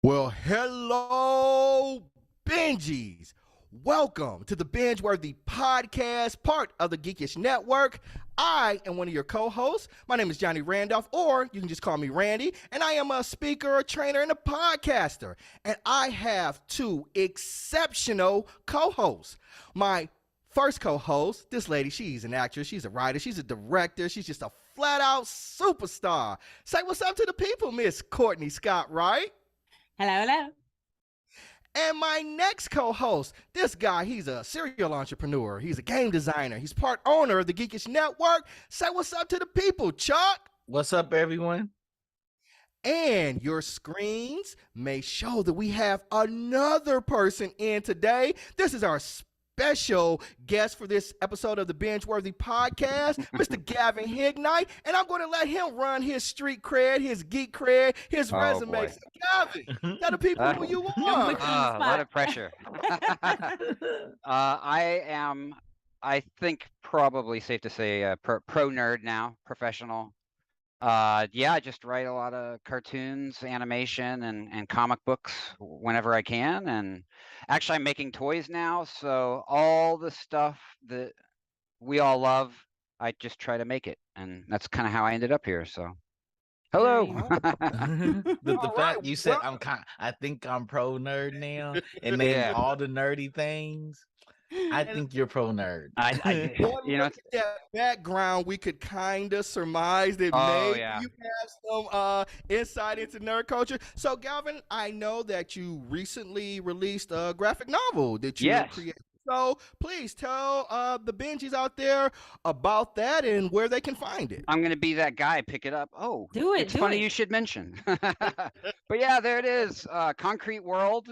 Well, hello, Benjies. Welcome to the BingeWorthy podcast, part of the Geekish Network. I am one of your co-hosts. My name is Johnny Randolph, or you can just call me Randy, and I am a speaker, a trainer, and a podcaster. And I have two exceptional co-hosts. My first co-host, this lady, she's an actress, she's a writer, she's a director, she's just a flat-out superstar. Say what's up to the people, Miss Cortney Scott Wright. Hello, hello. And my next co-host, this guy, he's a serial entrepreneur, he's a game designer, he's part owner of the Geekish Network. Say what's up to the people, Chuck. What's up, everyone? And your screens may show that we have another person in today. This is our special guest for this episode of the BingeWorthy podcast, Mr. Gavin Hignight, and I'm going to let him run his street cred, his geek cred, his resume. So Gavin, tell the people who you are. A lot of pressure. I am, I think, probably safe to say, a pro nerd now, professional. Yeah, I just write a lot of cartoons, animation, and comic books whenever I can. And actually, I'm making toys now, so all the stuff that we all love, I just try to make it, and that's kind of how I ended up here. So, hello. The fact you said I think I'm pro nerd now, and then all the nerdy things. I think you're pro nerd. You know, that background, we could kind of surmise that maybe you have some insight into nerd culture. So, Gavin, I know that you recently released a graphic novel that you created. So, please tell the Benjis out there about that and where they can find it. I'm going to be that guy. Pick it up. Oh, do it. It's funny you should mention. But yeah, there it is. Concrete World.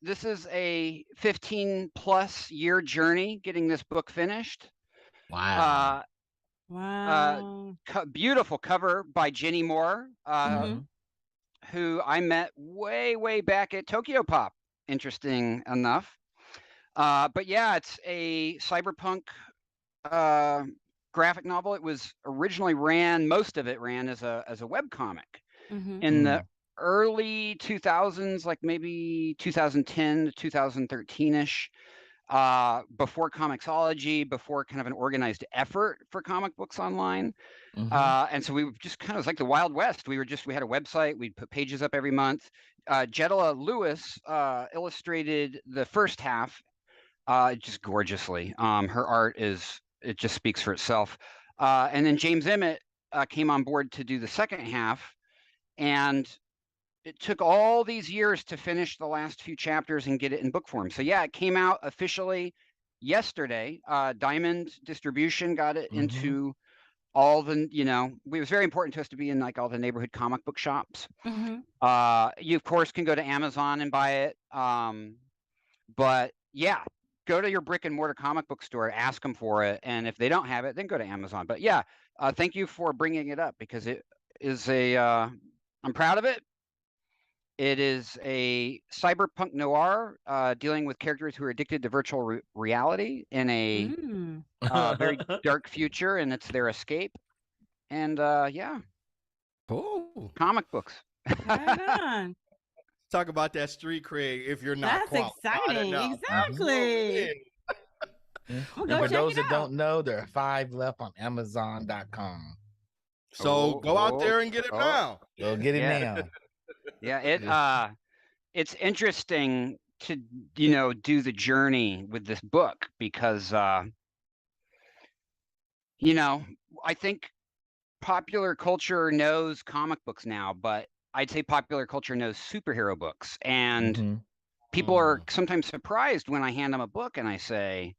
This is a 15+ year journey getting this book finished. Wow. Beautiful cover by Jenny Moore, who I met way back at Tokyo Pop, interesting enough. But yeah, it's a cyberpunk graphic novel. It was originally most of it ran as a webcomic in the early 2000s, like maybe 2010 to 2013-ish, before Comixology, before kind of an organized effort for comic books online. And so we were just kind of like the Wild West. We had a website, we'd put pages up every month. Jedala Lewis illustrated the first half just gorgeously. Her art it just speaks for itself. And then James Emmett came on board to do the second half, and it took all these years to finish the last few chapters and get it in book form. So yeah, it came out officially yesterday. Diamond Distribution got it into all the, it was very important to us to be in like all the neighborhood comic book shops. You of course can go to Amazon and buy it. But yeah, go to your brick and mortar comic book store, ask them for it. And if they don't have it, then go to Amazon. But yeah, thank you for bringing it up, because it is I'm proud of it. It is a cyberpunk noir dealing with characters who are addicted to virtual reality in a very dark future, and it's their escape. And yeah, cool comic books. Right on. Talk about that street cred if you're not. That's exciting. Exactly. And for those that don't know, there are 5 left on Amazon.com. So go out there and get it now. Go get it now. Yeah, it's interesting to do the journey with this book, because I think popular culture knows comic books now, but I'd say popular culture knows superhero books, and people are sometimes surprised when I hand them a book and I say,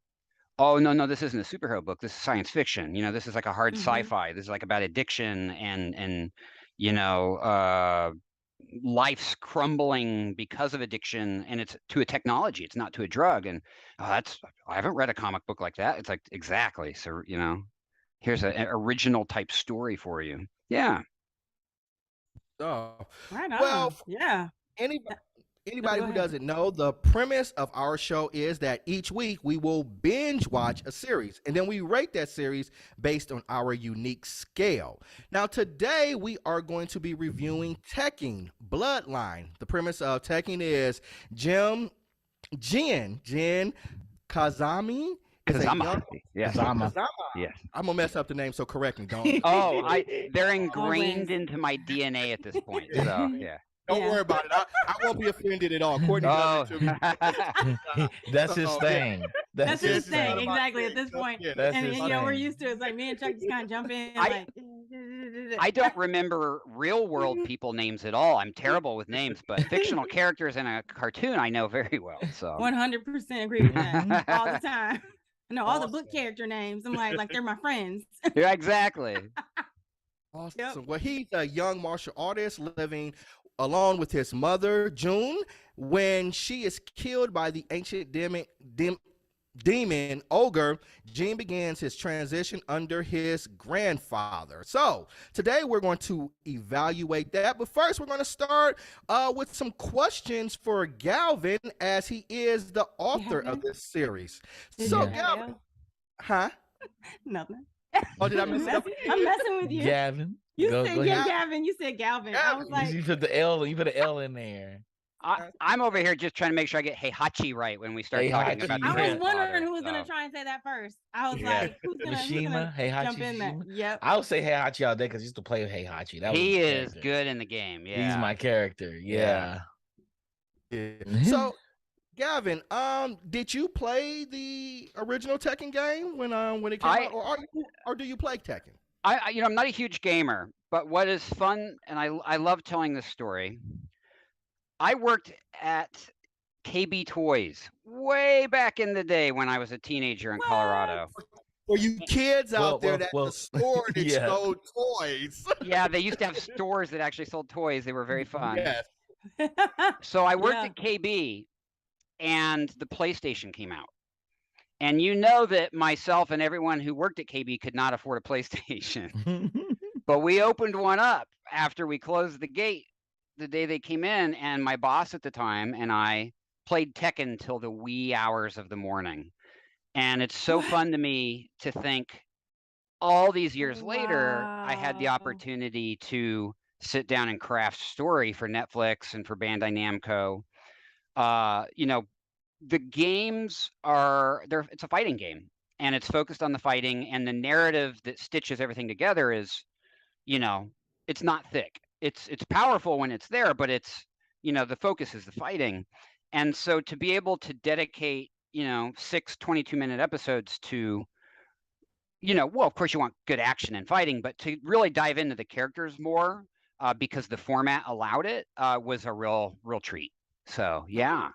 oh, no, this isn't a superhero book, this is science fiction, this is like a hard sci-fi, this is like about addiction and life's crumbling because of addiction, and it's to a technology, it's not to a drug. And I haven't read a comic book like that. It's like, exactly. So here's an original type story for you. Yeah. Right on. Well, yeah. Anybody who doesn't know, the premise of our show is that each week we will binge watch a series, and then we rate that series based on our unique scale. Now, today we are going to be reviewing Tekken Bloodline. The premise of Tekken is Jin Kazama. Kazama. Yes. I'm gonna mess up the name, so correct me. Don't. They're ingrained into my DNA at this point. So yeah. Don't worry about it. I won't be offended at all. Courtney does it to me. That's his So, thing. That's his it's thing. one of my Exactly. At things. this point. Yeah, That's And his you know, we're thing. used to it. It's like me and Chuck just kind of jump in I- like I don't remember real world people names at all. I'm terrible with names, but fictional characters in a cartoon I know very well. So 100% agree with that all the time. No, all the book Awesome. character names. I'm like they're my friends. yeah, exactly. Awesome. Yep. Well, he's a young martial artist living alone with his mother, June, when she is killed by the ancient demon ogre. Gene begins his transition under his grandfather. So today we're going to evaluate that, but first we're going to start with some questions for Galvin, as he is the author of this series. So Galvin, huh? Nothing. Oh, did I mess it up? I'm messing with you. Gavin. You Go said ahead. Gavin. You said Galvin. I was like, You put the L. You put an L in there. I'm over here just trying to make sure I get Heihachi right when we start talking Heihachi, about. I the was yeah. wondering who was grandfather, gonna so. try and say that first. I was Yeah. like, who's gonna Mishima, Heihachi, jump in there? Mishima? Yep. I would say Heihachi all day because I used to play with Heihachi. That was He his is character. good in the game. Yeah. He's my character. Yeah. So, Gavin, did you play the original Tekken game when it came out, or do you play Tekken? I'm not a huge gamer, but what is fun, and I love telling this story. I worked at KB Toys way back in the day when I was a teenager in Colorado. For you kids out there that the store that yeah. sold toys. Yeah, they used to have stores that actually sold toys. They were very fun. Yes. So I worked Yeah. at KB, and the PlayStation came out. And you know that myself and everyone who worked at KB could not afford a PlayStation. But we opened one up after we closed the gate the day they came in, and my boss at the time and I played Tekken till the wee hours of the morning. And it's so fun to me to think all these years later, I had the Wow. opportunity to sit down and craft story for Netflix and for Bandai Namco. The games it's a fighting game, and it's focused on the fighting, and the narrative that stitches everything together is, it's not thick. It's powerful when it's there, but it's, the focus is the fighting. And so to be able to dedicate, 6 22-minute episodes to, well, of course you want good action and fighting, but to really dive into the characters more, because the format allowed it, was a real treat. So yeah.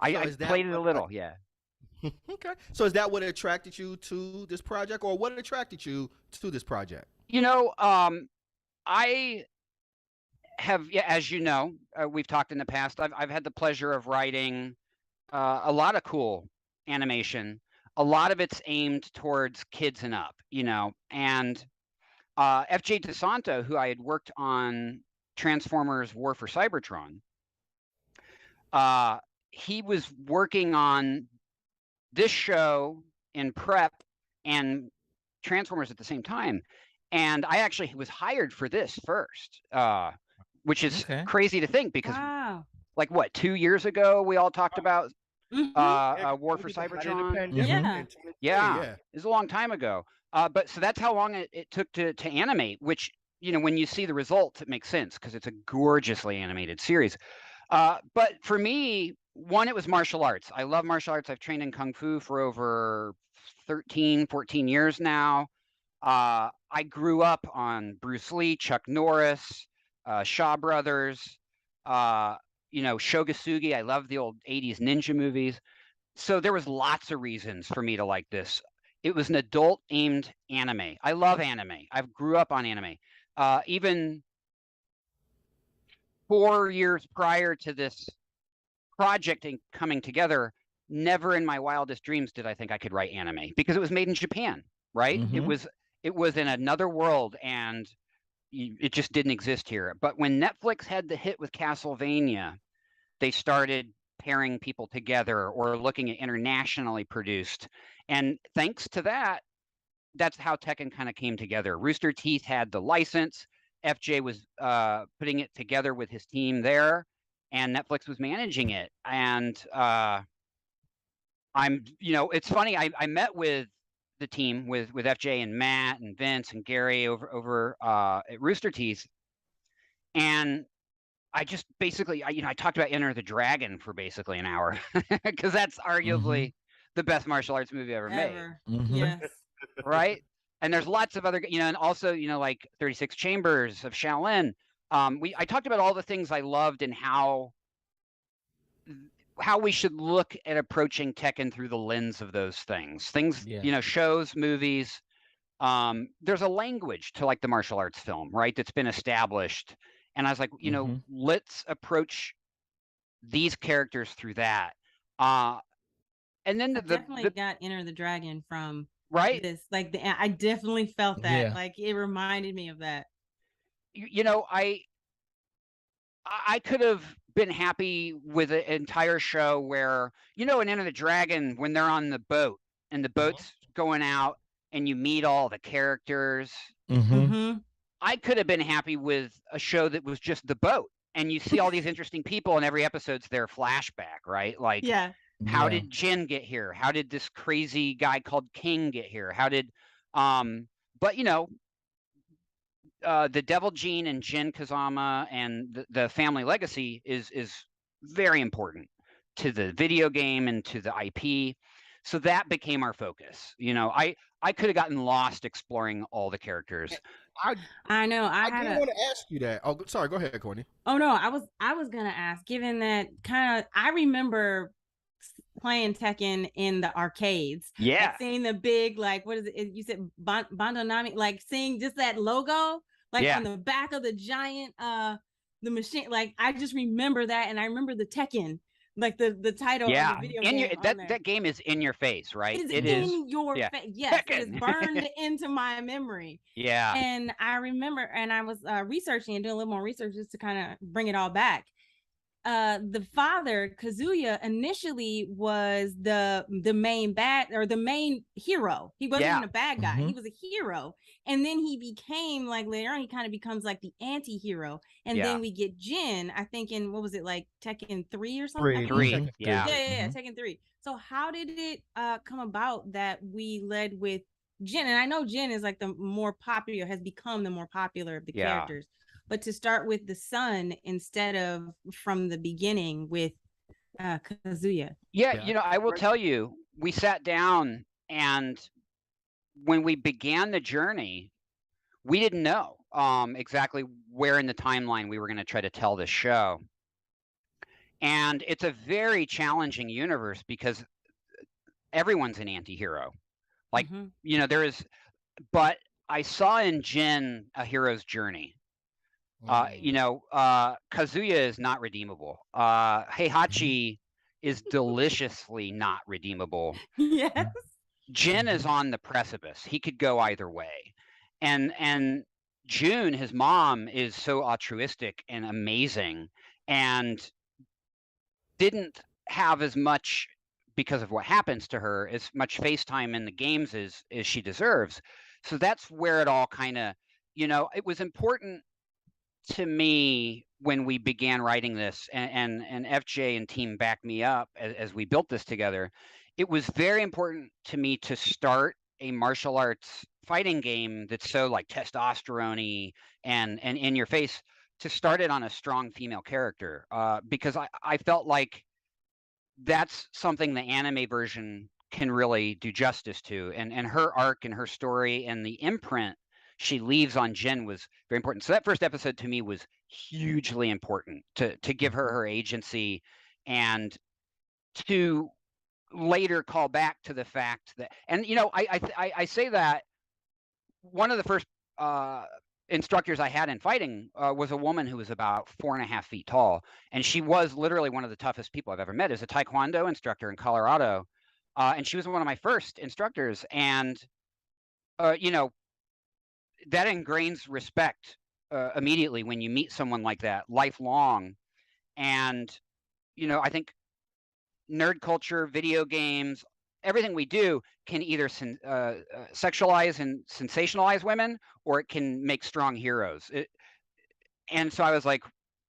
I played it a little, yeah. Okay. So is that what attracted you to this project, or what attracted you to this project? I have, as you know, we've talked in the past. I've had the pleasure of writing a lot of cool animation. A lot of it's aimed towards kids and up, and FJ DeSanto, who I had worked on Transformers War for Cybertron, he was working on this show in prep and Transformers at the same time. And I actually was hired for this first, which is crazy to think, because Wow. like 2 years ago, we all talked about War for We had Cybertron. a pandemic Yeah. in 2020, Yeah. It was a long time ago. But so that's how long it took to animate, which, when you see the results, it makes sense because it's a gorgeously animated series. But for me, one, it was martial arts. I love martial arts. I've trained in Kung Fu for over 13, 14 years now. I grew up on Bruce Lee, Chuck Norris, Shaw Brothers, Shogasugi. I love the old 80s ninja movies. So there was lots of reasons for me to like this. It was an adult-aimed anime. I love anime. I grew up on anime. Even 4 years prior to this project and coming together, never in my wildest dreams did I think I could write anime, because it was made in Japan, right? It was in another world, and it just didn't exist here. But when Netflix had the hit with Castlevania, they started pairing people together or looking at internationally produced. And thanks to that, that's how Tekken kind of came together. Rooster Teeth had the license. FJ was putting it together with his team there, and Netflix was managing it. And it's funny. I met with the team with FJ and Matt and Vince and Gary over at Rooster Teeth, and I just basically, I talked about Enter the Dragon for basically an hour because that's arguably the best martial arts movie ever made. Yes. Right. And there's lots of other, and also, like 36 Chambers of Shaolin. I talked about all the things I loved and how we should look at approaching Tekken through the lens of those things. Shows, movies. There's a language to like the martial arts film, right? That's been established. And I was like, let's approach these characters through that. And then I definitely got Enter the Dragon from right. This, like I definitely felt that. Yeah. Like it reminded me of that. I could have been happy with an entire show where, in Enter the Dragon, when they're on the boat and the boat's going out and you meet all the characters. I could have been happy with a show that was just the boat and you see all these interesting people and every episode's their flashback, right? Like, how did Jin get here? How did this crazy guy called King get here? How did, but the Devil Gene and Jin Kazama and the family legacy is very important to the video game and to the IP. So that became our focus. I could have gotten lost exploring all the characters. I know. I didn't want to ask you that. Oh, sorry. Go ahead, Cortney. Oh no, I was gonna ask. Given that I remember playing Tekken in the arcades. Yeah. Like seeing the big, like, what is it? You said Bandonami, like seeing just that logo, like on the back of the giant, the machine. Like I just remember that, and I remember the Tekken. Like the title of the video game. That game is in your face, right? It is in your face. Yes, it is burned into my memory. Yeah. And I remember, and I was researching and doing a little more research just to kind of bring it all back. The father, Kazuya, initially was the main the main hero. He wasn't even a bad guy. He was a hero. And then he became, like, later on, he kind of becomes like the anti-hero. And then we get Jin, I think in, what was it, like Tekken 3 or something? 3. Yeah, Tekken 3. So how did it come about that we led with Jin? And I know Jin is like the more popular, has become the more popular of the characters. But to start with the son instead of from the beginning with Kazuya. Yeah, I will tell you, we sat down and when we began the journey, we didn't know exactly where in the timeline we were going to try to tell this show. And it's a very challenging universe because everyone's an anti-hero. Like, there is, but I saw in Jin a hero's journey. Kazuya is not redeemable. Heihachi is deliciously not redeemable. Yes. Jin is on the precipice. He could go either way. And June, his mom, is so altruistic and amazing and didn't have as much, because of what happens to her, as much face time in the games as she deserves. So that's where it all kind of, it was important to me when we began writing this, and FJ and team backed me up as we built this together. It was very important to me to start a martial arts fighting game that's so like testosterone-y and in your face, to start it on a strong female character, because I felt like that's something the anime version can really do justice to, and her arc and her story and the imprint she leaves on Jin was very important. So that first episode to me was hugely important to give her agency, and to later call back to the fact that, and I say that one of the first instructors I had in fighting was a woman who was about 4.5 feet tall, and she was literally one of the toughest people I've ever met as a Taekwondo instructor in Colorado, and she was one of my first instructors, and that ingrains respect immediately when you meet someone like that, lifelong. And I think nerd culture, video games, everything we do can either sexualize and sensationalize women, or it can make strong heroes. And so I was like,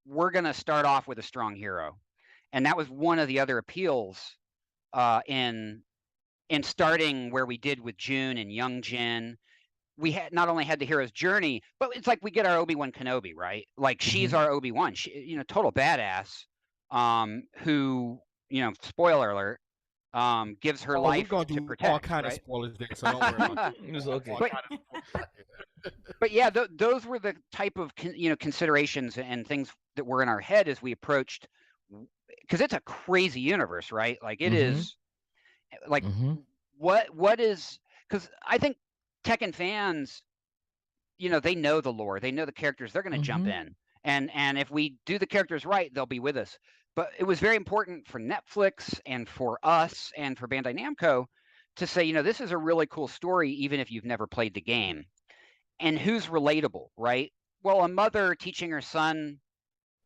we're going to start off with a strong hero. And that was one of the other appeals in starting where we did with June and young Jin, we had not only had the hero's journey, but it's like we get our Obi-Wan Kenobi, right? Like she's our Obi-Wan, she, total badass, who, spoiler alert, gives her life we're to gonna do protect, all kind right? of spoilers there, so don't worry about it. It was okay. But yeah, those were the type of considerations and things that were in our head as we approached, because it's a crazy universe, right? Like it is, like what is, because I think Tekken fans, they know the lore, they know the characters, they're going to jump in, and if we do the characters right, they'll be with us. But it was very important for Netflix and for us and for Bandai Namco to say, this is a really cool story, even if you've never played the game. And who's relatable, right? Well, a mother teaching her son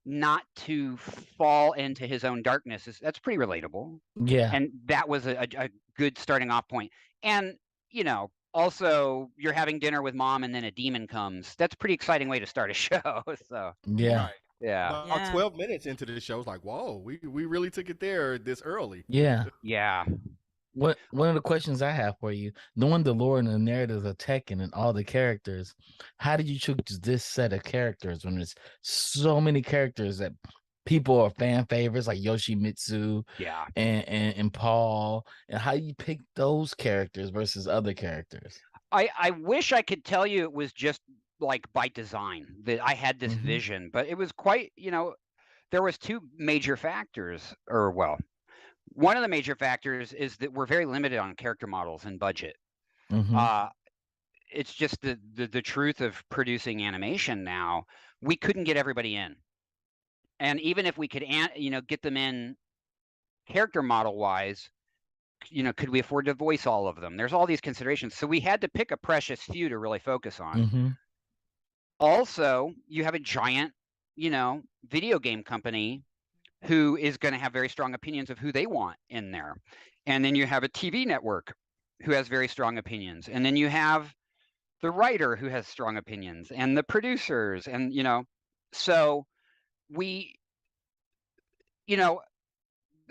not to fall into his own darkness, that's pretty relatable. Yeah. And that was a good starting off point. And, also you're having dinner with mom and then a demon comes. That's a pretty exciting way to start a show. So yeah. Right. Yeah. About 12 minutes into the show, it's like, whoa, we really took it there this early. Yeah. Yeah. One of the questions I have for you, knowing the lore and the narratives of Tekken and all the characters, how did you choose this set of characters when there's so many characters that people are fan favorites like Yoshimitsu and Paul, and how you pick those characters versus other characters? I wish I could tell you it was just like by design that I had this vision, but it was quite, there was two major factors, or well, one of the major factors is that we're very limited on character models and budget. It's just the truth of producing animation now. We couldn't get everybody in. And even if we could, get them in character model wise, could we afford to voice all of them? There's all these considerations. So we had to pick a precious few to really focus on. Also, you have a giant, video game company who is going to have very strong opinions of who they want in there. And then you have a TV network who has very strong opinions. And then you have the writer who has strong opinions and the producers. And, so we, it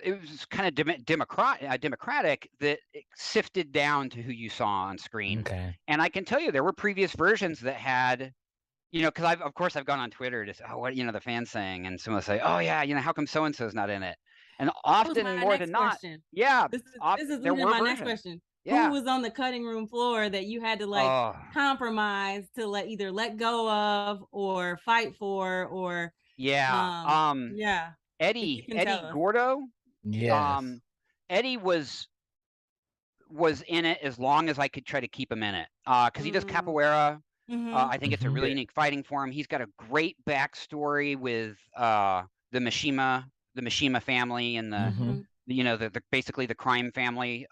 was kind of democratic that it sifted down to who you saw on screen. Okay. And I can tell you there were previous versions that had, because I've gone on Twitter to say, oh, what, the fans saying, and someone will say, oh yeah, how come so and so's not in it? And often more than not, question. yeah, this is there were my versions. next question. Yeah. Who was on the cutting room floor that you had to compromise to either let go of or fight for, or Eddie Gordo. Yes. Eddie was in it as long as I could try to keep him in it, because he does capoeira. I think it's a really unique fighting form. He's got a great backstory with the Mishima family and the basically the crime family.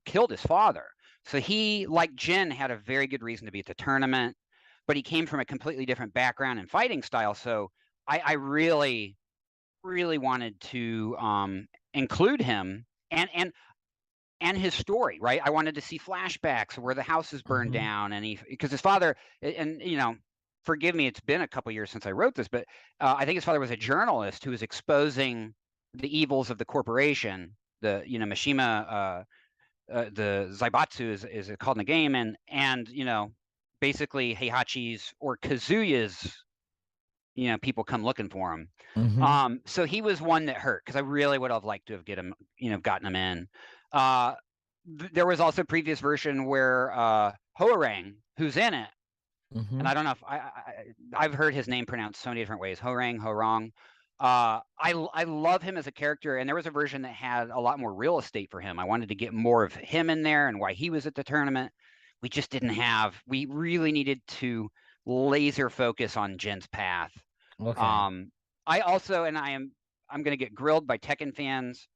Killed his father. So he, like Jin, had a very good reason to be at the tournament, but he came from a completely different background and fighting style. So I really, really wanted to include him and his story, right? I wanted to see flashbacks where the house is burned down, and because his father, and forgive me, it's been a couple years since I wrote this, but I think his father was a journalist who was exposing the evils of the corporation, the Mishima, the Zaibatsu is called in the game, and basically Heihachi's or Kazuya's, people come looking for him. So he was one that hurt, because I really would have liked to have gotten him in. There was also a previous version where Hoarang, who's in it, and I don't know if I've heard his name pronounced so many different ways, Hoarang. I love him as a character, and there was a version that had a lot more real estate for him. I wanted to get more of him in there and why he was at the tournament. We just didn't have. We really needed to laser focus on Jin's path. Okay. I also, and I'm going to get grilled by Tekken fans.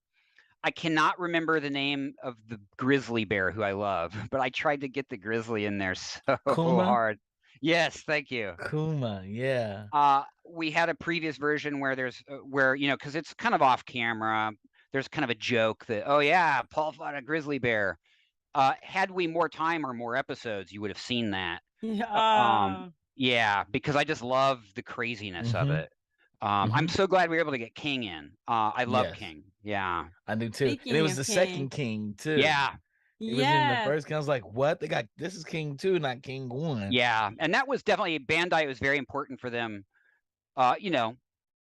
I cannot remember the name of the grizzly bear who I love, but I tried to get the grizzly in there so hard. Yes, thank you. Kuma, yeah. We had a previous version where there's because it's kind of off camera. There's kind of a joke that, oh yeah, Paul fought a grizzly bear. Had we more time or more episodes, you would have seen that. Yeah, because I just love the craziness of it. I'm so glad we were able to get King in. I love King. Yeah, I do too. And it was the second King too. Yeah, It was in the Yeah. first. I was like, what? They got this is King 2, not King 1. Yeah, and that was definitely Bandai. It was very important for them, you know,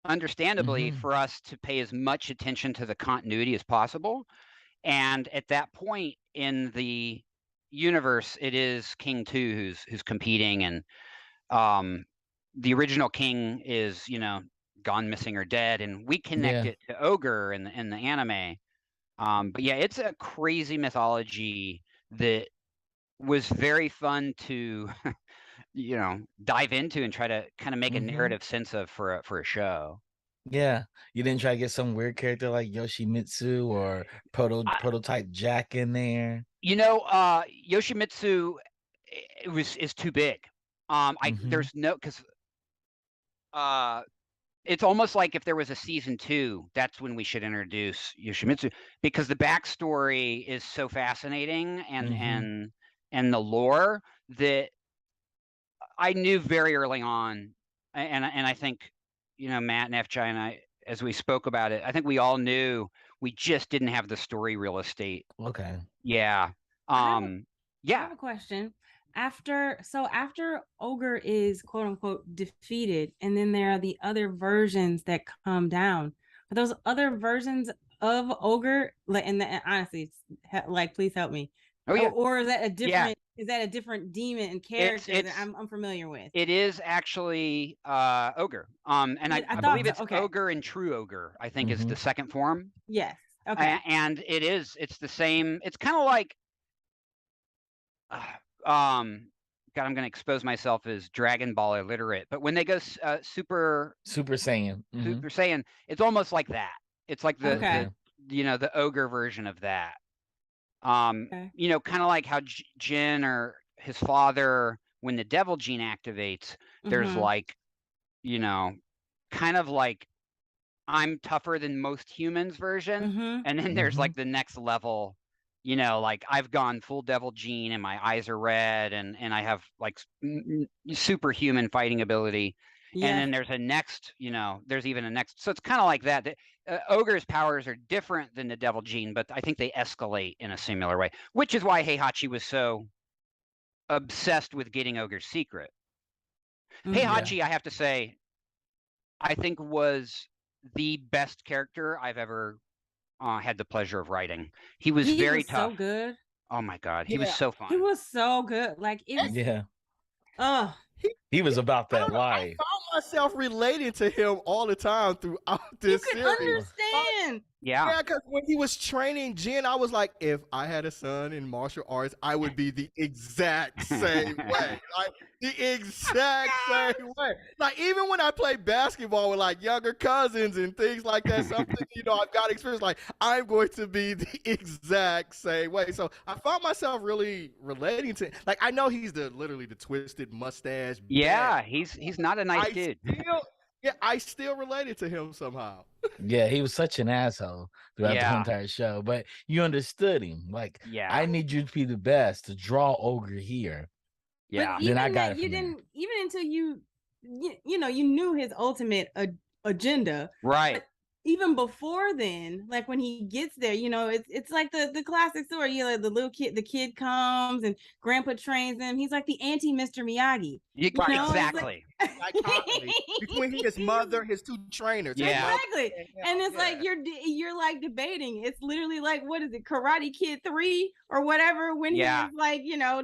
understandably, for us to pay as much attention to the continuity as possible. And at that point in the universe, it is King 2 who's competing, and the original King is, you know, gone missing or dead, and we connect it to Ogre in the anime. But yeah, it's a crazy mythology that was very fun to you know, dive into and try to kind of make a narrative sense of for a show. Yeah, you didn't try to get some weird character like Yoshimitsu or prototype Jack in there. You know, Yoshimitsu is too big. There's no, because it's almost like if there was a season 2, that's when we should introduce Yoshimitsu, because the backstory is so fascinating, and the lore that I knew very early on, and I think, you know, Matt and FJ and I, as we spoke about it, I think we all knew we just didn't have the story real estate. Okay. Yeah. I have a question. After Ogre is quote unquote defeated, and then there are the other versions that come down. Are those other versions of Ogre, like, and honestly, like, please help me. Oh yeah. Or is that a different? Is that a different demon and character that I'm familiar with? It is actually Ogre. And I believe it's Ogre and True Ogre, I think, is the second form. Yes. Okay. And it's the same. It's kind of like God, I'm going to expose myself as Dragon Ball illiterate, but when they go Super Saiyan, Super Saiyan, it's almost like that. It's like the you know, the Ogre version of that. You know, kind of like how Jin or his father, when the devil gene activates, there's like, you know, kind of like I'm tougher than most humans version, and then there's like the next level, you know, like I've gone full devil gene and my eyes are red, and I have like superhuman fighting ability. Yeah. And then there's a next, you know, there's even a next. So it's kind of like that. Ogre's powers are different than the devil gene, but I think they escalate in a similar way, which is why Heihachi was so obsessed with getting Ogre's secret. Heihachi, I have to say, I think was the best character I've ever had the pleasure of writing. He was very tough. So good. Oh my God, he was so fun. He was so good. Like it was. He was about that life. I found myself relating to him all the time throughout this series. You could understand. Yeah, because when he was training Jin, I was like, if I had a son in martial arts, I would be the exact same way. Like, the exact same way. Like, even when I play basketball with like younger cousins and things like that, something, you know, I've got experience, like, I'm going to be the exact same way. So I found myself really relating to, like, I know he's literally the twisted mustache. Yeah, he's not a nice dude. I still related to him somehow. Yeah, he was such an asshole throughout the entire show, but you understood him. Like, I need you to be the best to draw Ogre here. Yeah, then I got it. You didn't even until you know, you knew his ultimate agenda, right? But even before then, like when he gets there, you know, it's like the classic story. You know, the kid comes and Grandpa trains him. He's like the anti Mr. Miyagi. Exactly. Like, between his mother, his two trainers. Yeah, exactly. And it's like you're like debating. It's literally like, what is it, Karate Kid 3 or whatever? When he was like, you know,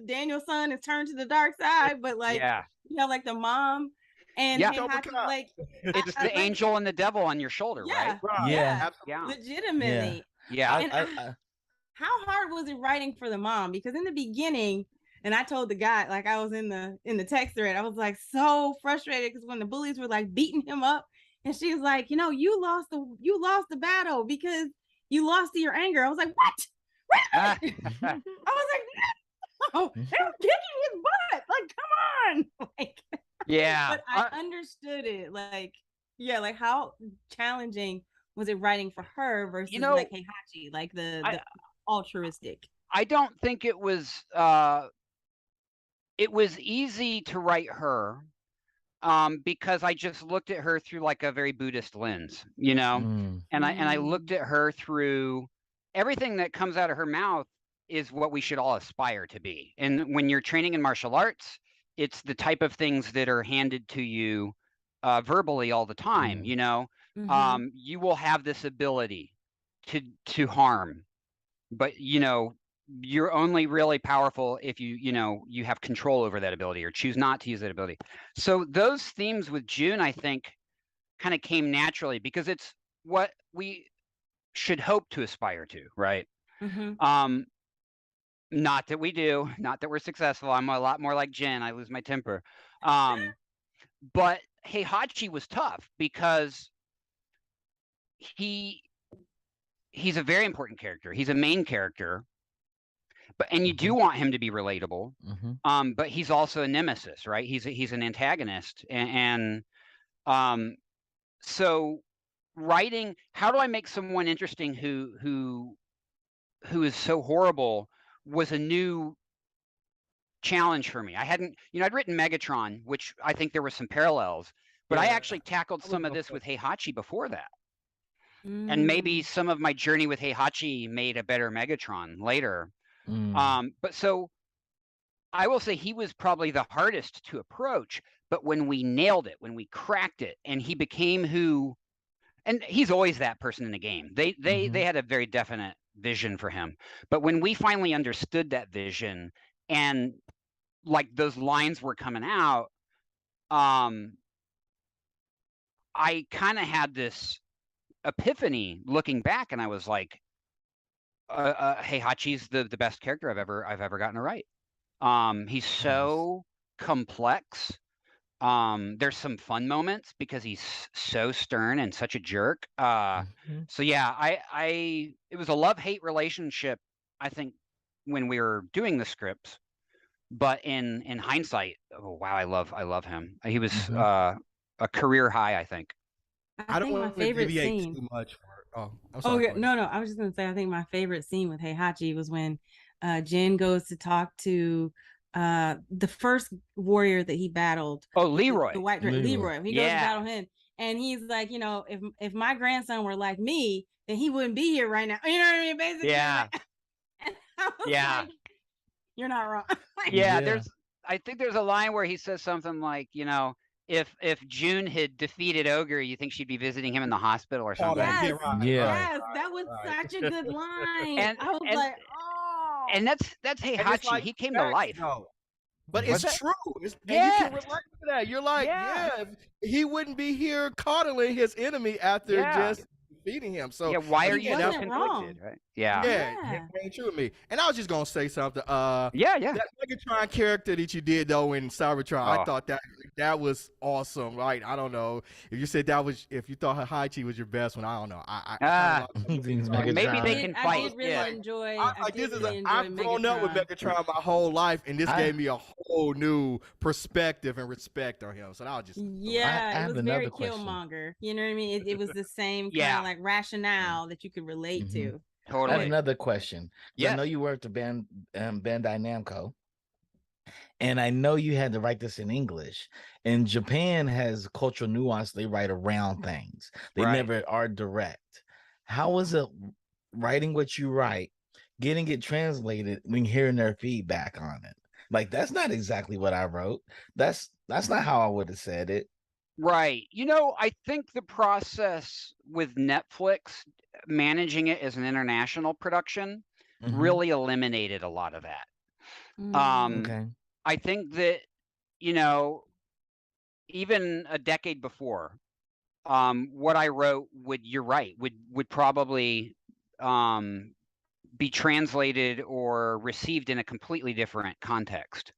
Daniel's son is turned to the dark side, but like, you know, like the mom. And like it's the angel and the devil on your shoulder, right? Yeah, legitimately. Yeah. How hard was it writing for the mom? Because in the beginning, and I told the guy, like I was in the text thread, I was like so frustrated because when the bullies were like beating him up, and she was like, you know, you lost the battle because you lost to your anger. I was like, what? I was like, no, they were kicking his butt. Like, come on, like. Yeah, but I understood it. Like, like how challenging was it writing for her versus, you know, like Heihachi, like the altruistic? I don't think it was. It was easy to write her, because I just looked at her through like a very Buddhist lens, you know, and I looked at her through everything that comes out of her mouth is what we should all aspire to be. And when you're training in martial arts, it's the type of things that are handed to you verbally all the time. You know, you will have this ability to harm, but you know, you're only really powerful if you have control over that ability or choose not to use that ability. So those themes with June, I think, kind of came naturally because it's what we should hope to aspire to, right? Not that we do, not that we're successful. I'm a lot more like Jen. I lose my temper. But Heihachi was tough because he's a very important character. He's a main character, and you do want him to be relatable. But he's also a nemesis, right? He's an antagonist, and so writing, how do I make someone interesting who is so horrible was a new challenge for me. I'd written Megatron, which I think there were some parallels, but I actually tackled some of this with Heihachi before that. And maybe some of my journey with Heihachi made a better Megatron later. But so I will say he was probably the hardest to approach, but when we nailed it, when we cracked it, and he became who, and he's always that person in the game. They had a very definite vision for him. But when we finally understood that vision and like those lines were coming out, I kind of had this epiphany looking back, and I was like, Heihachi's the best character I've ever gotten to write. He's so complex. There's some fun moments because he's so stern and such a jerk. So yeah, it was a love-hate relationship, I think, when we were doing the scripts. But in hindsight, oh wow, I love him. He was a career high, I think. I don't want to deviate too much for it. Oh, I'm sorry. Okay, no, I was just gonna say I think my favorite scene with Heihachi was when Jin goes to talk to the first warrior that he battled. Oh, Leroy. The white Leroy. He goes to battle him, and he's like, you know, if my grandson were like me, then he wouldn't be here right now. You know what I mean? Basically. Yeah. And I was like, you're not wrong. I think there's a line where he says something like, you know, if June had defeated Ogre, you think she'd be visiting him in the hospital or something. Yes, that was such a good line. And I was like, oh. And that's Heihachi. Like, he came to life. But it's true. And you can relate to that. You're like, he wouldn't be here coddling his enemy after just defeating him. So why are you so conflicted, right? It ain't true with me. And I was just gonna say something. That Megatron character that you did though in Cybertron, I thought that was awesome. Right? I don't know if you said if you thought Heihachi was your best one. I don't know. Maybe they can fight. I did really enjoy. I've grown up with Megatron my whole life, and this gave me a whole new perspective and respect on him. So I was just it was very Killmonger. You know what I mean? It was the same kind of like rationale that you could relate to. Totally. I have another question. I know you worked at Bandai Namco, and I know you had to write this in English. And Japan has cultural nuance; they write around things. They never are direct. How was it writing what you write, getting it translated, when hearing their feedback on it? Like, that's not exactly what I wrote. That's not how I would have said it. Right. You know, I think the process with Netflix managing it as an international production really eliminated a lot of that. I think that, you know, even a decade before, what I wrote would probably be translated or received in a completely different context.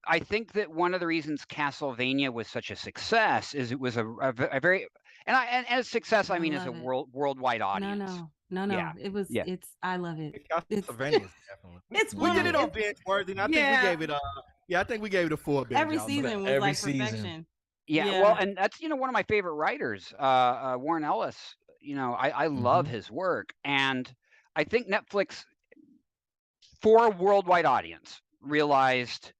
I think that one of the reasons Castlevania was such a success is it was a very and as success I mean as a worldwide audience. No. Yeah. It was. It's. I love it. Castlevania definitely. We did it on BingeWorthy, and I think we gave it I think we gave it a full binge. Every season was like perfection. Yeah. Well, and that's one of my favorite writers, Warren Ellis. You know, I love his work, and I think Netflix, for a worldwide audience, realized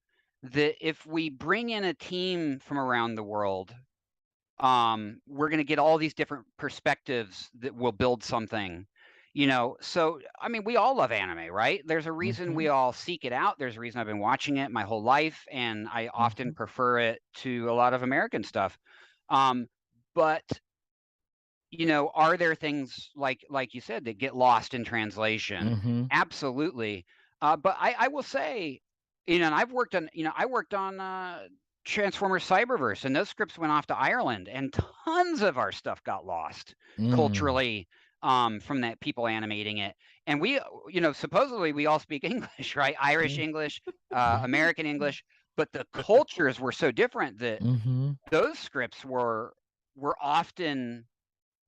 that if we bring in a team from around the world, we're going to get all these different perspectives that will build something, So I mean, we all love anime, right? There's a reason we all seek it out. There's a reason I've been watching it my whole life, and I often prefer it to a lot of American stuff. But are there things like you said that get lost in translation? Absolutely. But I will say, and I worked on Transformers Cyberverse, and those scripts went off to Ireland, and tons of our stuff got lost culturally from that people animating it. And we, supposedly we all speak English, right? Irish English, American English, but the cultures were so different that those scripts were often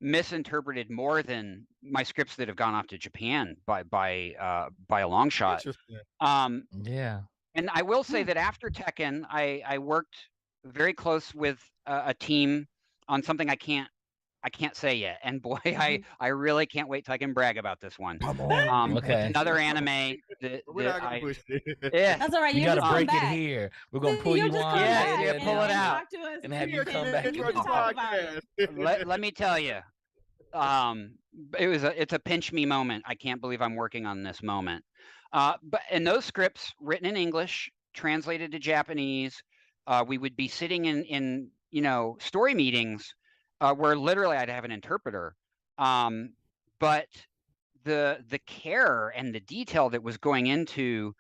misinterpreted more than my scripts that have gone off to Japan by a long shot. Yeah. And I will say that after Tekken, I worked very close with a team on something I can't say yet. And boy, I really can't wait till I can brag about this one. Okay. It's another anime that We're not gonna push it. yeah. That's all right. You You gotta just break come it back. here. We're gonna pull you just on. come Yeah, back yeah, and- pull it and out. talk to us. And have you You come can- back you and can talk talk about it. Let me tell you, it's a pinch me moment. I can't believe I'm working on this moment. But in those scripts written in English, translated to Japanese, we would be sitting in story meetings where literally I'd have an interpreter. But the care and the detail that was going into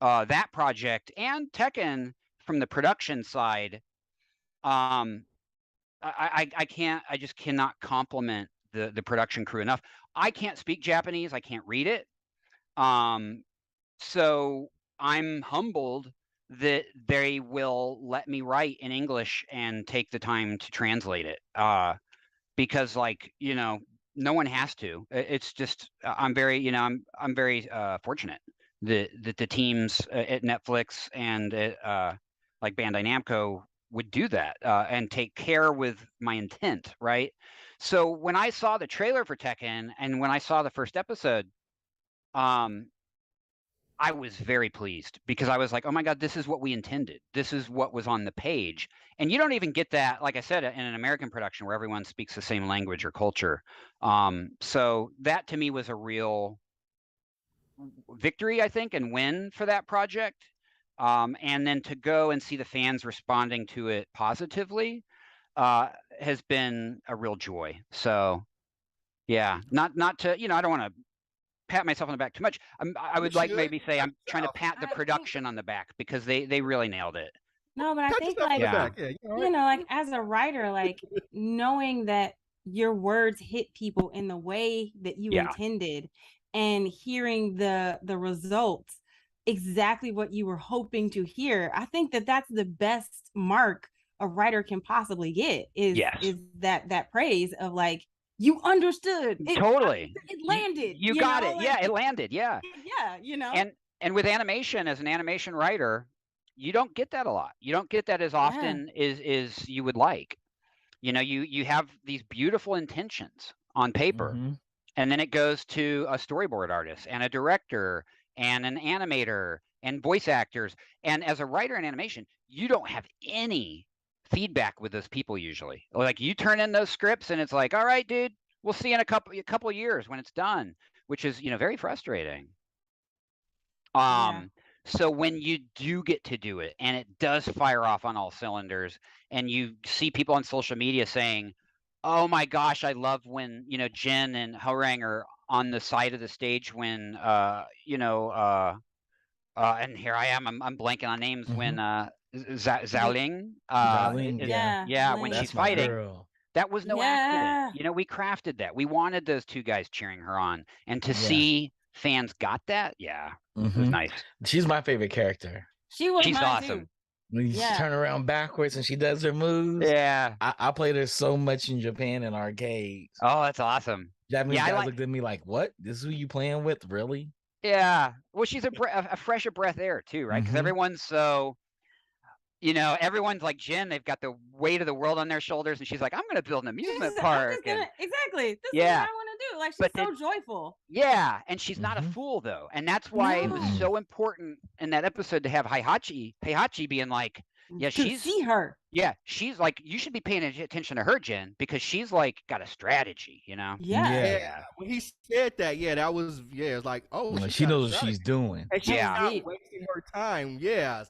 that project and Tekken from the production side, I just cannot compliment the production crew enough. I can't speak Japanese. I can't read it. So I'm humbled that they will let me write in English and take the time to translate it. Because no one has to. It's just I'm very I'm very fortunate that the teams at Netflix and at like Bandai Namco would do that and take care with my intent, right? So when I saw the trailer for Tekken and when I saw the first episode, I was very pleased because I was like, oh my God, this is what we intended. This is what was on the page. And you don't even get that, like I said, in an American production where everyone speaks the same language or culture. So that to me was a real victory, I think, and win for that project. And then to go and see the fans responding to it positively has been a real joy. So yeah, not to, I don't want to pat myself on the back too much. I would like maybe say I'm trying to pat the production on the back because they really nailed it. No, but I think like like as a writer, like knowing that your words hit people in the way that you intended and hearing the results exactly what you were hoping to hear. I think that that's the best mark a writer can possibly get is that praise of like, you understood it. Totally. It landed. You got it. Yeah, it landed. Yeah. Yeah, And with animation, as an animation writer, you don't get that a lot. You don't get that as often as you would like. You have these beautiful intentions on paper, and then it goes to a storyboard artist and a director and an animator and voice actors. And as a writer in animation, you don't have any feedback with those people usually. Like you turn in those scripts and it's like, all right, dude, we'll see you in a couple years when it's done, which is very frustrating. So when you do get to do it and it does fire off on all cylinders and you see people on social media saying, oh my gosh, I love when Jin and Horang are on the side of the stage when and here I am, I'm blanking on names when Xiaoling, when That's she's fighting, girl. that was no accident. We crafted that. We wanted those two guys cheering her on, and to see fans got that, it was nice. She's my favorite character. She's awesome. Too. When you turn around backwards and she does her moves, I played her so much in Japan in arcades. Oh, that's awesome. Japanese guys looked at me like, "What? This is who you playing with? Really?" Yeah. Well, she's a fresh of breath air too, right? Because everyone's so, everyone's like Jen. They've got the weight of the world on their shoulders, and she's like, "I'm going to build an amusement park." Exactly. This is what I want to do. Like she's so joyful. Yeah, and she's not a fool though, and that's why it was so important in that episode to have Heihachi being like, Yeah, to see her. Yeah, she's like, you should be paying attention to her, Jen, because she's like got a strategy, Yeah. Yeah. When he said that, that was it's like, oh, She knows what she's doing. and she's Yeah. not wasting her time. Yeah.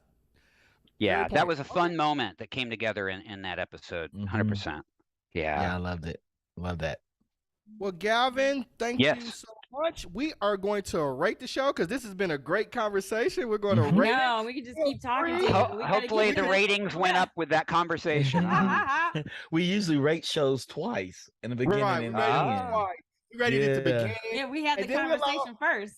Yeah, that was a fun moment that came together in that episode. 100%. Yeah, I loved it. Love that. Well, Gavin, thank you so much. We are going to rate the show because this has been a great conversation. We're going to rate it. No, we can just keep talking. To Hopefully the ratings went up with that conversation. We usually rate shows twice in the beginning and the end. We rated it at the beginning. Yeah, we had the conversation first.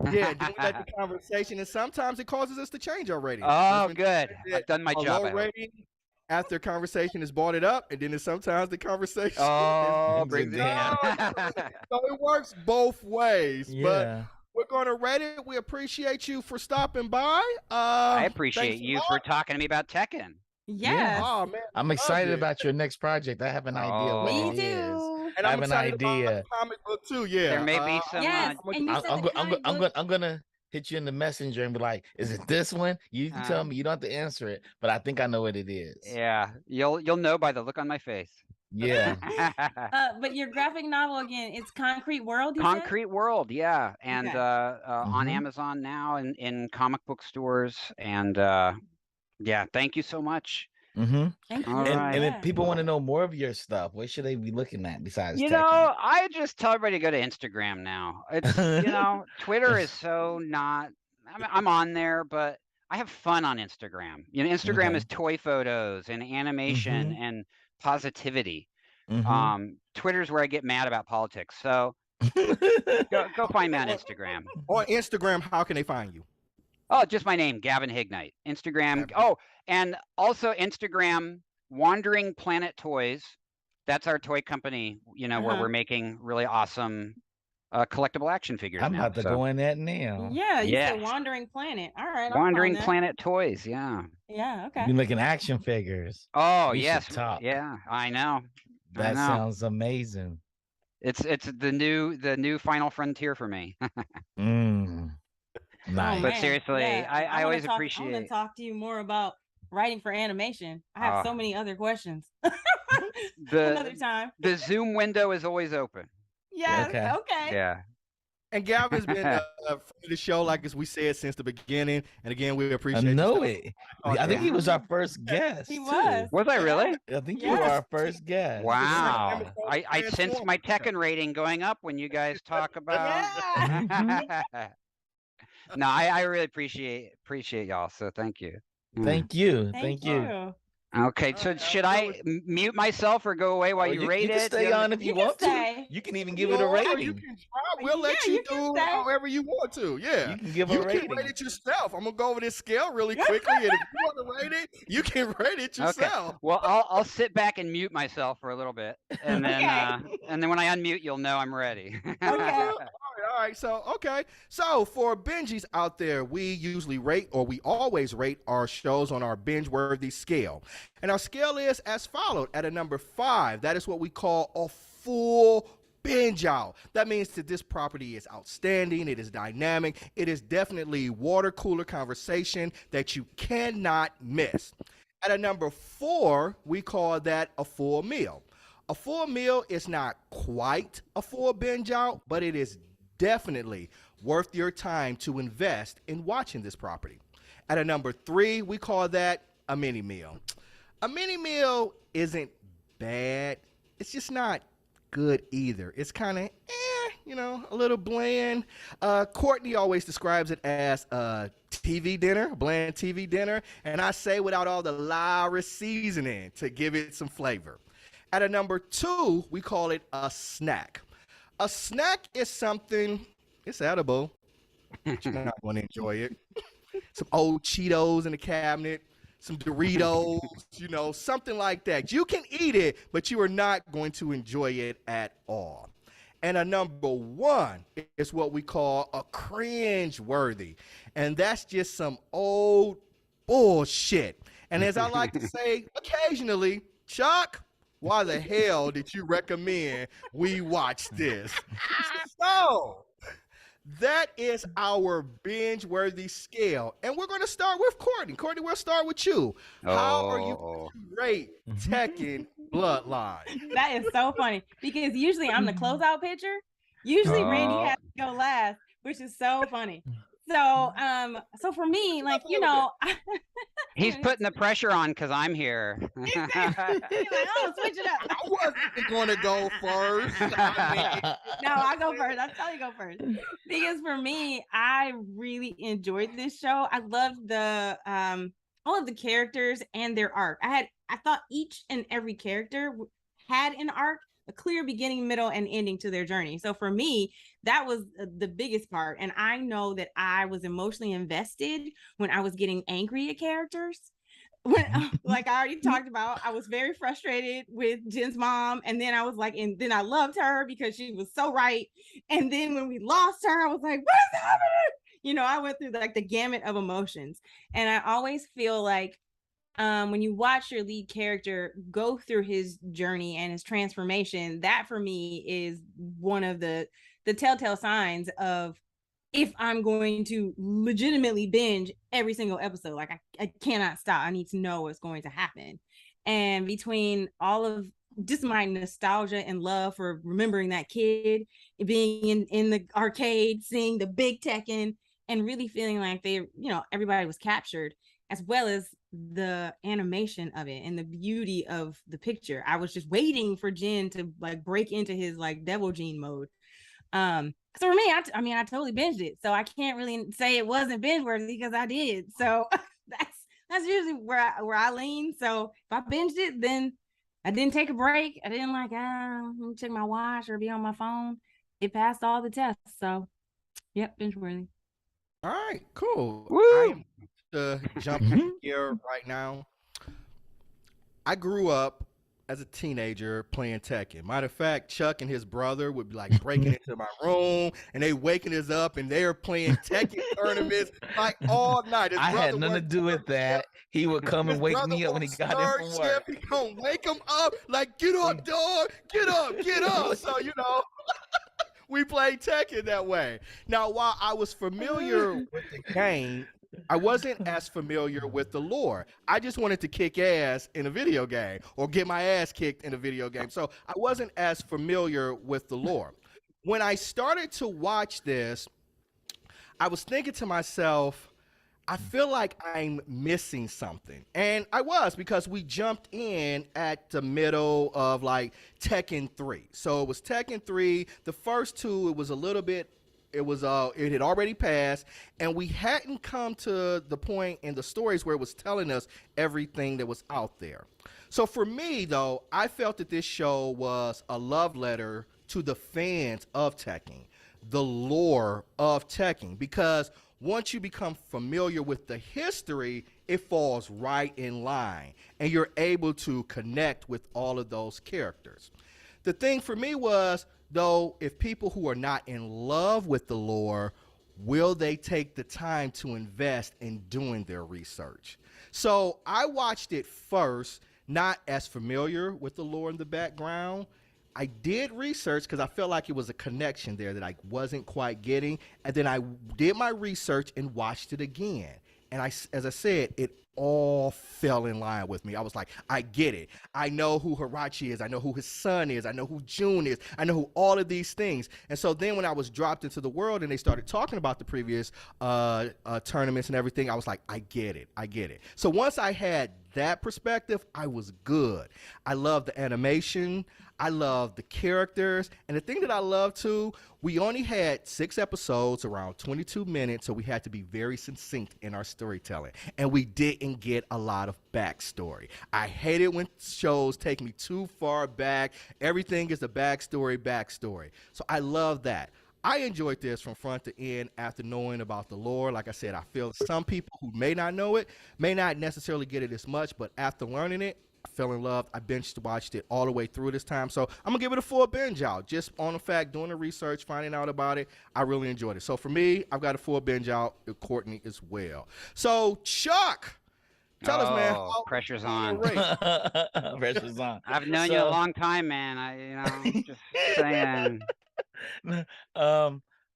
Yeah, then we let the conversation, and sometimes it causes us to change our rating. Oh, good. I've done my job. Low rating after conversation is brought it up, and then sometimes the conversation brings it down. So it works both ways. Yeah. But we're going to rate it. We appreciate you for stopping by. I appreciate you for talking to me about Tekken. Yes. Oh, man, I'm excited about your next project. I have an idea. What Me it is. too. And I I'm have an excited idea. about the comic book too. Yeah, There may be some. Yes, and you said I'm gonna hit you in the messenger and be like, "Is it this one?" You can tell me. You don't have to answer it, but I think I know what it is. Yeah, you'll know by the look on my face. Yeah. But your graphic novel again, it's Concrete World. Concrete World, yeah, and on Amazon now and in comic book stores, and yeah, thank you so much. Thank you. And if people want to know more of your stuff, what should they be looking at besides Tekken? I just tell everybody to go to Instagram now. It's Twitter is so not. I'm on there, but I have fun on Instagram. Instagram is toy photos and animation and positivity. Twitter's where I get mad about politics. So go find me on Instagram. On Instagram, how can they find you? Oh, just my name, Gavin Hignight. Instagram. Oh, and also Instagram, Wandering Planet Toys. That's our toy company, where we're making really awesome collectible action figures. I'm about to go in that now. Yeah, you said Wandering Planet. All right. Wandering Planet Toys, yeah. Yeah, okay. You're making action figures. Oh, We yes. should talk. Yeah, I know. That sounds amazing. It's the new final frontier for me. Nice. But seriously, I always appreciate. I'm gonna talk to you more about writing for animation. I have so many other questions. Another time. The Zoom window is always open. Yeah. Okay. Yeah. And Gavin's been a friend of the show, like as we said, since the beginning. And again, we appreciate. I know it. I think he was our first guest. He was. Was I really? I think you were our first guest. Wow. I sense my Tekken rating going up when you guys talk about. No, I really appreciate y'all. So thank you. Thank you. Thank you. Okay, so should I mute myself or go away while you rate it? You can stay on if you want to. You can even give it a rating. You can try. We'll let you do however you want to. Yeah. You can give a rating. You can rate it yourself. I'm going to go over this scale really quickly. And if you want to rate it, you can rate it yourself. Okay. Well, I'll sit back and mute myself for a little bit. And then and then when I unmute, you'll know I'm ready. Okay. All right. So for binges out there, we usually rate, or we always rate our shows on our binge-worthy scale. And our scale is as followed. At a number 5, that is what we call a full binge out. That means that this property is outstanding. It is dynamic. It is definitely water cooler conversation that you cannot miss. At a number 4, we call that a full meal. A full meal is not quite a full binge out, but it is definitely worth your time to invest in watching this property. At a number 3, we call that a mini meal. A mini meal isn't bad. It's just not good either. It's kind of, a little bland. Cortney always describes it as a TV dinner, a bland TV dinner. And I say without all the Lyra seasoning to give it some flavor. At a number 2, we call it a snack. A snack is something, it's edible, but you're not going to enjoy it. Some old Cheetos in the cabinet, some Doritos, something like that. You can eat it, but you are not going to enjoy it at all. And a number 1 is what we call a cringe-worthy. And that's just some old bullshit. And as I like to say occasionally, Chuck, why the hell did you recommend we watch this? So, that is our binge-worthy scale. And we're going to start with Cortney. Cortney, we'll start with you. How are you going to rate Tekken Bloodline? That is so funny because usually I'm the closeout pitcher. Usually Randy has to go last, which is so funny. So, so for me, like, you know, he's putting the pressure on because I'm here. like, oh, switch it up. I wasn't going to go first. No, I go first. I'll tell you go first. Because for me, I really enjoyed this show. I loved the all of the characters and their arc. I thought each and every character had an arc, a clear beginning, middle, and ending to their journey. So for me, that was the biggest part. And I know that I was emotionally invested when I was getting angry at characters. When, like I already talked about, I was very frustrated with Jen's mom. And then I was like, and then I loved her because she was so right. And then when we lost her, I was like, what is happening? You know, I went through like the gamut of emotions. And I always feel like when you watch your lead character go through his journey and his transformation, that for me is one of the telltale signs of if I'm going to legitimately binge every single episode. Like I cannot stop. I need to know what's going to happen. And between all of just my nostalgia and love for remembering that kid being in the arcade, seeing the big Tekken, and really feeling like they, you know, everybody was captured, as well as the animation of it and the beauty of the picture. I was just waiting for Jin to like break into his like devil gene mode. So for me, I mean, I totally binged it. So I can't really say it wasn't binge worthy because I did. So that's usually where I lean. So if I binged it, then I didn't take a break. I didn't like, let me check my watch or be on my phone. It passed all the tests. So yep, binge worthy. All right, cool. Woo! I'm jumping here right now. I grew up as a teenager playing Tekken. Matter of fact, Chuck and his brother would be like breaking into my room and they waking us up and they were playing Tekken tournaments like all night. I had nothing to do with that. He would come and wake me up when he got in from work. He come wake him up like, get up, dog, get up, get up. So, you know, we played Tekken that way. Now, while I was familiar with the game, I wasn't as familiar with the lore. I just wanted to kick ass in a video game or get my ass kicked in a video game. So I wasn't as familiar with the lore. When I started to watch this, I was thinking to myself, I feel like I'm missing something. And I was, because we jumped in at the middle of like Tekken 3. So it was Tekken 3. The first two, it was a little bit, it had already passed, and we hadn't come to the point in the stories where it was telling us everything that was out there. So for me, though, I felt that this show was a love letter to the fans of Tekken, the lore of Tekken, because once you become familiar with the history, it falls right in line, and you're able to connect with all of those characters. The thing for me was, though, if people who are not in love with the lore, will they take the time to invest in doing their research? So I watched it first, not as familiar with the lore in the background. I did research because I felt like it was a connection there that I wasn't quite getting. And then I did my research and watched it again. And as I said, it all fell in line with me. I was like, I get it. I know who Heihachi is. I know who his son is. I know who June is. I know who all of these things. And so then when I was dropped into the world and they started talking about the previous tournaments and everything, I was like, I get it. I get it. So once I had that perspective, I was good. I love the animation. I love the characters. And the thing that I love too, we only had 6 episodes, around 22 minutes, so we had to be very succinct in our storytelling. And we didn't get a lot of backstory. I hate it when shows take me too far back. Everything is the backstory. So I love that. I enjoyed this from front to end after knowing about the lore. Like I said, I feel some people who may not know it may not necessarily get it as much, but after learning it, I fell in love. I watched it all the way through this time. So I'm going to give it a full binge out. Just on the fact, doing the research, finding out about it, I really enjoyed it. So for me, I've got a full binge out. Courtney as well. So Chuck, tell us, man. Pressure's on. Pressure's on. I've known you a long time, man. Just saying.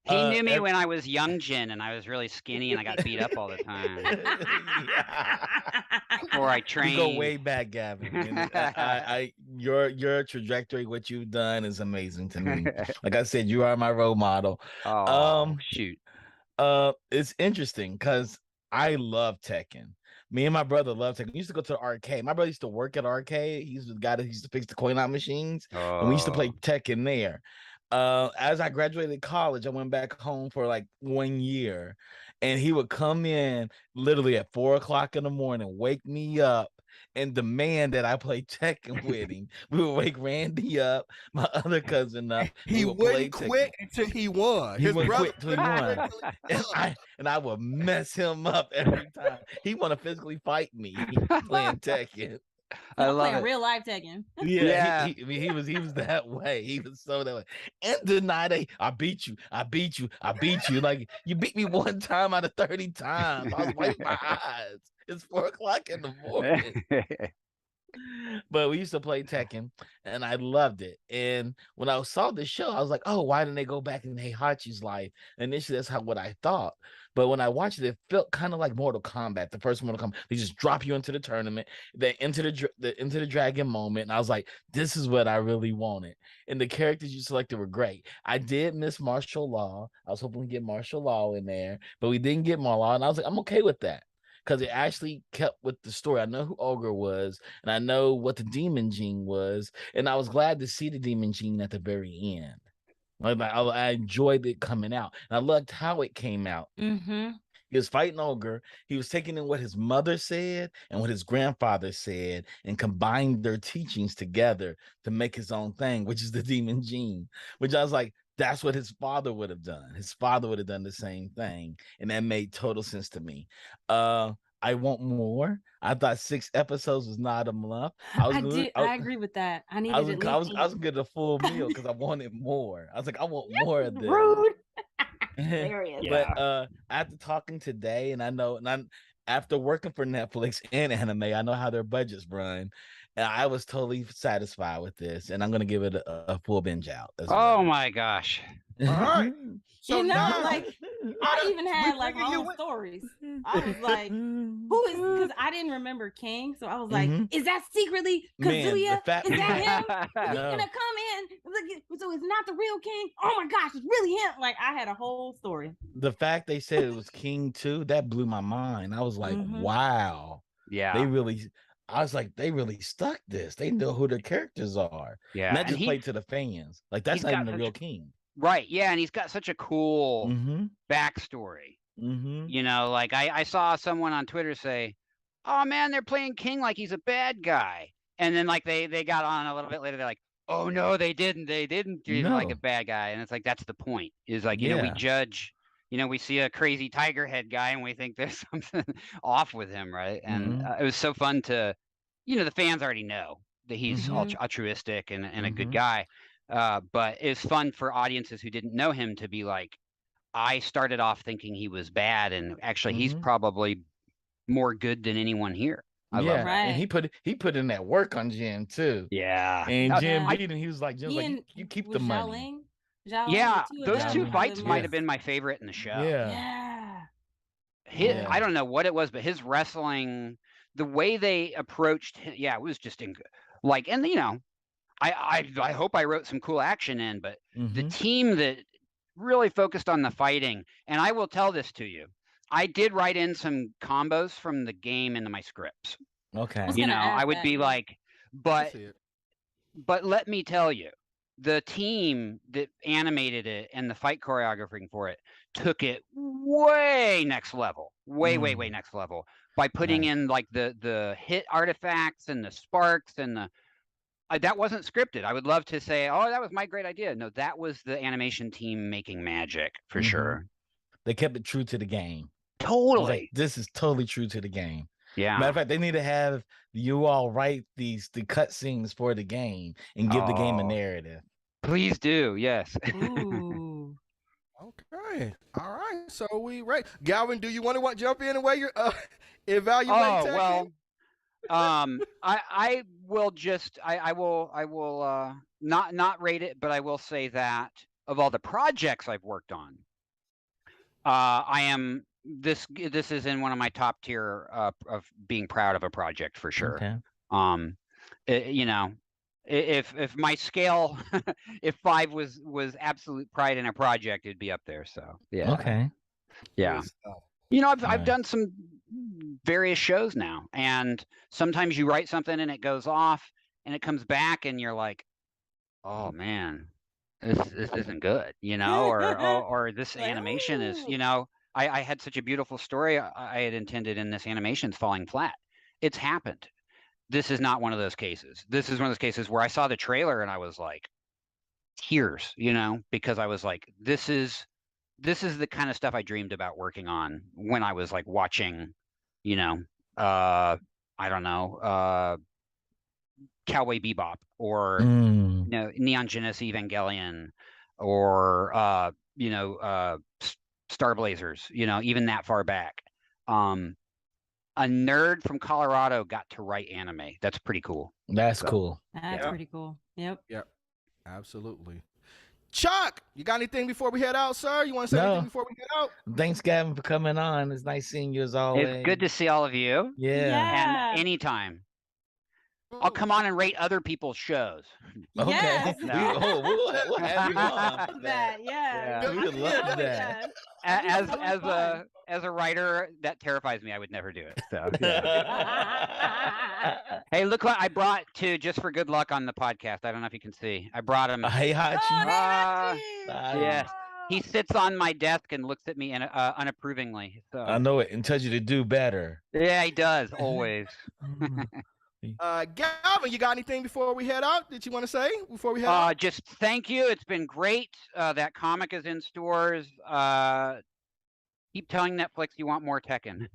He knew me when I was young Jin, and I was really skinny, and I got beat up all the time. Before I trained. You go way back, Gavin. And your trajectory, what you've done, is amazing to me. Like I said, you are my role model. Oh, shoot. It's interesting because I love Tekken. Me and my brother love Tekken. We used to go to the arcade. My brother used to work at arcade. He's the guy that used to fix the coin out machines, and we used to play Tekken there. As I graduated college, I went back home for like 1 year, and he would come in literally at 4 o'clock in the morning, wake me up, and demand that I play Tekken with him. We would wake Randy up, my other cousin up. He wouldn't quit until he won. He wouldn't quit until he won. And I would mess him up every time. He want to physically fight me playing Tekken. I love it. Real life Tekken. Yeah. He was that way. He was so that way. And tonight, I beat you. Like, you beat me one time out of 30 times. I was wiping my eyes. It's 4 o'clock in the morning. But we used to play Tekken, and I loved it. And when I saw this show, I was like, "Oh, why didn't they go back in Heihachi's life?" Initially, that's what I thought. But when I watched it, it felt kind of like Mortal Kombat. The first Mortal Kombat, they just drop you into the tournament, then into the dragon moment, and I was like, "This is what I really wanted." And the characters you selected were great. I did miss martial law. I was hoping we get martial law in there, but we didn't get martial law, and I was like, "I'm okay with that." Because it actually kept with the story. I know who Ogre was, and I know what the Demon Gene was, and I was glad to see the Demon Gene at the very end. Like I enjoyed it coming out, and I loved how it came out. Mm-hmm. He was fighting Ogre. He was taking in what his mother said and what his grandfather said, and combined their teachings together to make his own thing, which is the Demon Gene. Which I was like, that's what his father would have done. His father would have done the same thing, and that made total sense to me. I want more. I thought 6 episodes was not enough. I agree with that. I was gonna get a full meal because I wanted more. I was like, I want more of this. Rude. But after talking today, and after working for Netflix and anime, I know how their budgets run. And I was totally satisfied with this, and I'm gonna give it a full binge out. Oh my gosh! All right. So now, like, I even had like my own stories. I was like, "Who is?" Because I didn't remember King, so I was like, "Is that secretly Kazuya? Is that him? He's gonna come in. So it's not the real King. Oh my gosh, it's really him!" Like, I had a whole story. The fact they said it was King too, that blew my mind. I was like, "Wow, yeah." I was like, they really stuck this. They know who their characters are. Yeah, and that just played to the fans. Like, that's not even the real King. Right. Yeah, and he's got such a cool backstory. You know, like I saw someone on Twitter say, "Oh man, they're playing King like he's a bad guy," and then like they got on a little bit later. They're like, "Oh no, they didn't treat him like a bad guy," and it's like that's the point. Is like you know we judge. You know, we see a crazy tiger head guy and we think there's something off with him, right? And it was so fun to, you know, the fans already know that he's altruistic and a good guy. But it's fun for audiences who didn't know him to be like, I started off thinking he was bad, and actually he's probably more good than anyone here. I love that. Right. And he put in that work on Jin too. Yeah. And Jin beat him. He was like, you keep the money. Yeah, those two fights might have been my favorite in the show. I don't know what it was, but his wrestling, the way they approached him, it was just like, and you know, I hope I wrote some cool action in, but the team that really focused on the fighting, and I will tell this to you, I did write in some combos from the game into my scripts. Okay. You know, I would be like, but let me tell you, the team that animated it and the fight choreographing for it took it way next level, way next level by putting in like the hit artifacts and the sparks and the that wasn't scripted. I would love to say, oh, that was my great idea. No, that was the animation team making magic for sure. They kept it true to the game. Totally. Like, this is totally true to the game. Yeah. Matter of fact, they need to have you all write the cut scenes for the game and give the game a narrative. Please do. Yes. Ooh. Okay. All right. So we right. Gavin, do you want to jump in and where you're evaluate? Well, I will just I will not rate it, but I will say that of all the projects I've worked on, I am. This is in one of my top tier of being proud of a project for sure. Okay. You know, if my scale, if 5 was absolute pride in a project, it'd be up there. So yeah. Okay. Yeah. You know, I've done some various shows now, and sometimes you write something and it goes off, and it comes back, and you're like, oh man, this isn't good, you know, or this Like, animation is, ooh. you know, I had such a beautiful story I had intended, and this animation's falling flat. It's happened. This is not one of those cases. This is one of those cases where I saw the trailer and I was like, tears, you know, because I was like, this is the kind of stuff I dreamed about working on when I was like watching, you know, I don't know, Cowboy Bebop, or you know, Neon Genesis Evangelion, or you know, Star Blazers, you know, even that far back. A nerd from Colorado got to write anime. That's pretty cool. That's cool. That's pretty cool. Yep. Yep. Absolutely. Chuck, you got anything before we head out, sir? You want to say anything before we head out? Thanks, Gavin, for coming on. It's nice seeing you as always. It's good to see all of you. Yeah. And anytime. I'll come on and rate other people's shows. Okay. Yes. We'll have you on. Love that. Yeah. We would love that. As a writer, that terrifies me. I would never do it. So, yeah. Hey, look what I brought to just for good luck on the podcast. I don't know if you can see. I brought him. A Heihachi. Yes. He sits on my desk and looks at me unapprovingly. So I know it, and tells you to do better. Yeah, he does always. Gavin, you got anything before we head out that you want to say before we head out? Just thank you. It's been great. That comic is in stores. Keep telling Netflix you want more Tekken.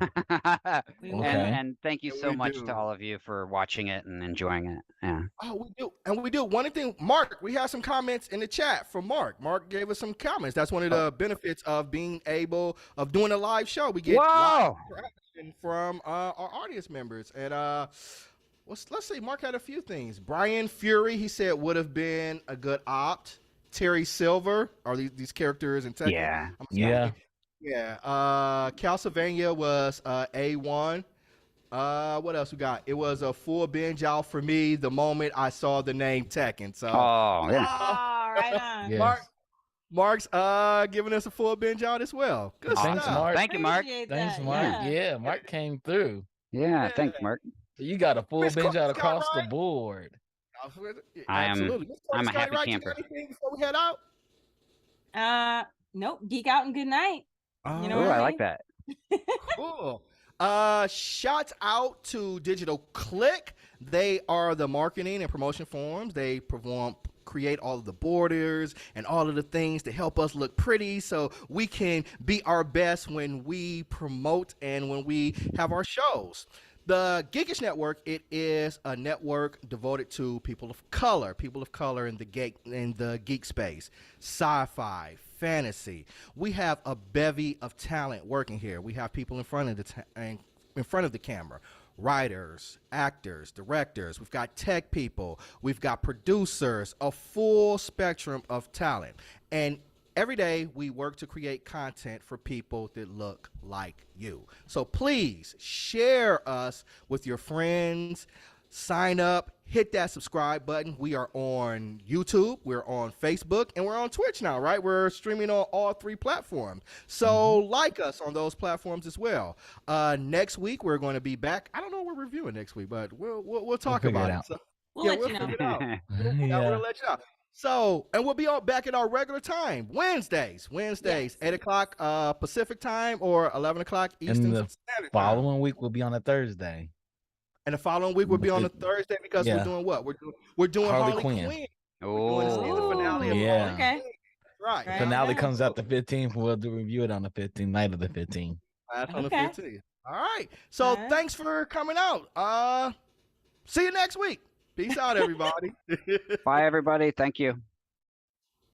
And thank you so much to all of you for watching it and enjoying it. Yeah. Oh, we do. And we do. One thing, Mark, we have some comments in the chat from Mark. Mark gave us some comments. That's one of the benefits of being able of doing a live show. We get live interaction from our audience members. And let's see, Mark had a few things. Brian Fury, he said, would have been a good opt. Terry Silver, are these characters in Tekken? Yeah. Castlevania was A1. What else we got? It was a full binge out for me the moment I saw the name Tekken. So right on. Yes. Mark's giving us a full binge out as well. Good Thanks, stuff. Mark. Thank you, Mark. Thanks, Mark. Yeah, Mark came through. Yeah, thanks, Mark. So you got a full Miss binge out Scott across the Wright. board. Absolutely. I'm a happy Wright, camper. You got anything before we head out? Nope. Geek out and good night. You know Oh, what I I mean? like that. Cool. Shouts out to Digital Click. They are the marketing and promotion firms. They create all of the borders and all of the things to help us look pretty so we can be our best when we promote and when we have our shows. The Geekish Network, it is a network devoted to people of color in the geek space, sci-fi, fantasy. We have a bevy of talent working here. We have people in front of the camera, writers, actors, directors. We've got tech people. We've got producers, a full spectrum of talent. And every day we work to create content for people that look like you. So please share us with your friends. Sign up, hit that subscribe button. We are on YouTube, we're on Facebook, and we're on Twitch now, right? We're streaming on all 3 platforms. So like us on those platforms as well. Next week we're going to be back. I don't know what we're reviewing next week, but we'll talk about it. So, We'll let you know. figure it out. We'll let you know. So, and we'll be back at our regular time, Wednesdays, 8 o'clock Pacific time or 11 o'clock Eastern And the Standard Time. following week will be on a Thursday. And the following week will be on a Thursday because we're doing what? We're doing Harley Quinn. Oh, We're doing the season finale of yeah. Harley Quinn. Right. Right. Finale comes out the 15th. We'll review it on the 15th, night of the 15th. That's on the Okay. 15th. All right. So All right. thanks for coming out. See you next week. Peace out, everybody. bye, everybody. Thank you.